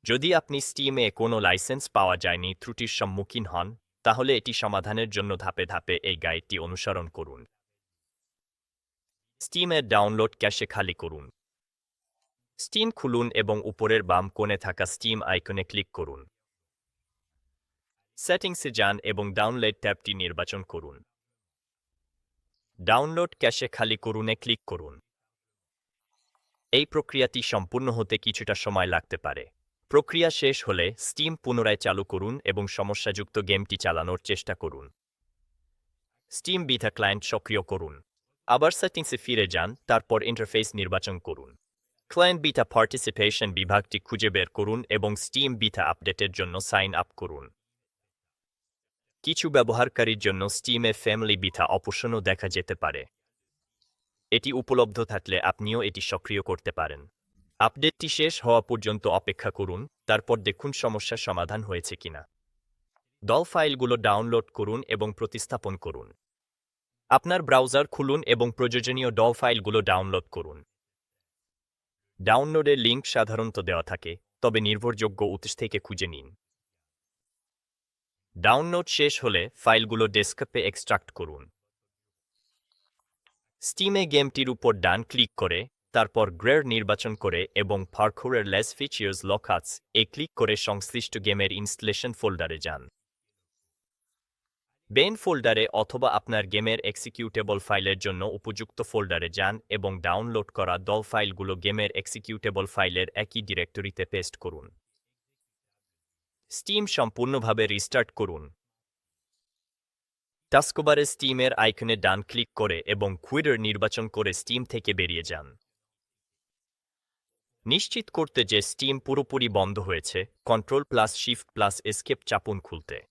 যদি আপনি স্টিমে কোনো লাইসেন্স পাওয়া যায়নি ত্রুটির সম্মুখীন হন, তাহলে এটি সমাধানের জন্য ধাপে ধাপে এই গাইডটি অনুসরণ করুন। স্টিমের ডাউনলোড ক্যাশে খালি করুন। স্টিম খুলুন এবং উপরের বাম কোণে থাকা স্টিম আইকনে ক্লিক করুন। সেটিংসে যান এবং ডাউনলোড ট্যাবটি নির্বাচন করুন। ডাউনলোড ক্যাশে খালি করুনে ক্লিক করুন। এই প্রক্রিয়াটি সম্পূর্ণ হতে কিছুটা সময় লাগতে পারে। প্রক্রিয়া শেষ হলে স্টিম পুনরায় চালু করুন এবং সমস্যাযুক্ত গেমটি চালানোর চেষ্টা করুন। স্টিম বিটা ক্লায়েন্ট সক্রিয় করুন। আবার সেটিংসে ফিরে যান, তারপর ইন্টারফেস নির্বাচন করুন। ক্লায়েন্ট বিটা পার্টিসিপেশন বিভাগটি খুঁজে বের করুন এবং স্টিম বিটা আপডেটের জন্য সাইন আপ করুন। কিছু ব্যবহারকারীর জন্য স্টিমে ফ্যামিলি বিটা অপশনও দেখা যেতে পারে। এটি উপলব্ধ থাকলে আপনিও এটি সক্রিয় করতে পারেন। আপডেটটি শেষ হওয়া পর্যন্ত অপেক্ষা করুন, তারপর দেখুন সমস্যার সমাধান হয়েছে কিনা। দল ফাইলগুলো ডাউনলোড করুন এবং প্রতিস্থাপন করুন। আপনার ব্রাউজার খুলুন এবং প্রয়োজনীয় ডল ফাইলগুলো ডাউনলোড করুন। ডাউনলোডের লিঙ্ক সাধারণত দেওয়া থাকে, তবে নির্ভরযোগ্য উৎস থেকে খুঁজে নিন। ডাউনলোড শেষ হলে ফাইলগুলো ডেস্কটপে এক্সট্রাক্ট করুন। স্টিমে গেমটির উপর ডান ক্লিক করে, তারপর গ্রের নির্বাচন করে এবং পারকোরের লেস ফিচার্স লকআউটস এ ক্লিক করে সংশ্লিষ্ট গেমের ইনস্টলেশন ফোল্ডারে যান। বেন ফোল্ডারে অথবা আপনার গেমের এক্সিকিউটেবল ফাইলের জন্য উপযুক্ত ফোল্ডারে যান এবং ডাউনলোড করা দল ফাইলগুলো গেমের এক্সিকিউটেবল ফাইলের একই ডিরেক্টরিতে পেস্ট করুন। স্টিম সম্পূর্ণভাবে রিস্টার্ট করুন। টাস্কবারে স্টিমের আইকনে ডান ক্লিক করে এবং কুইটার নির্বাচন করে স্টিম থেকে বেরিয়ে যান। নিশ্চিত করতে যে স্টিম পুরোপুরি বন্ধ হয়েছে, control plus shift plus escape চাপুন খুলতে।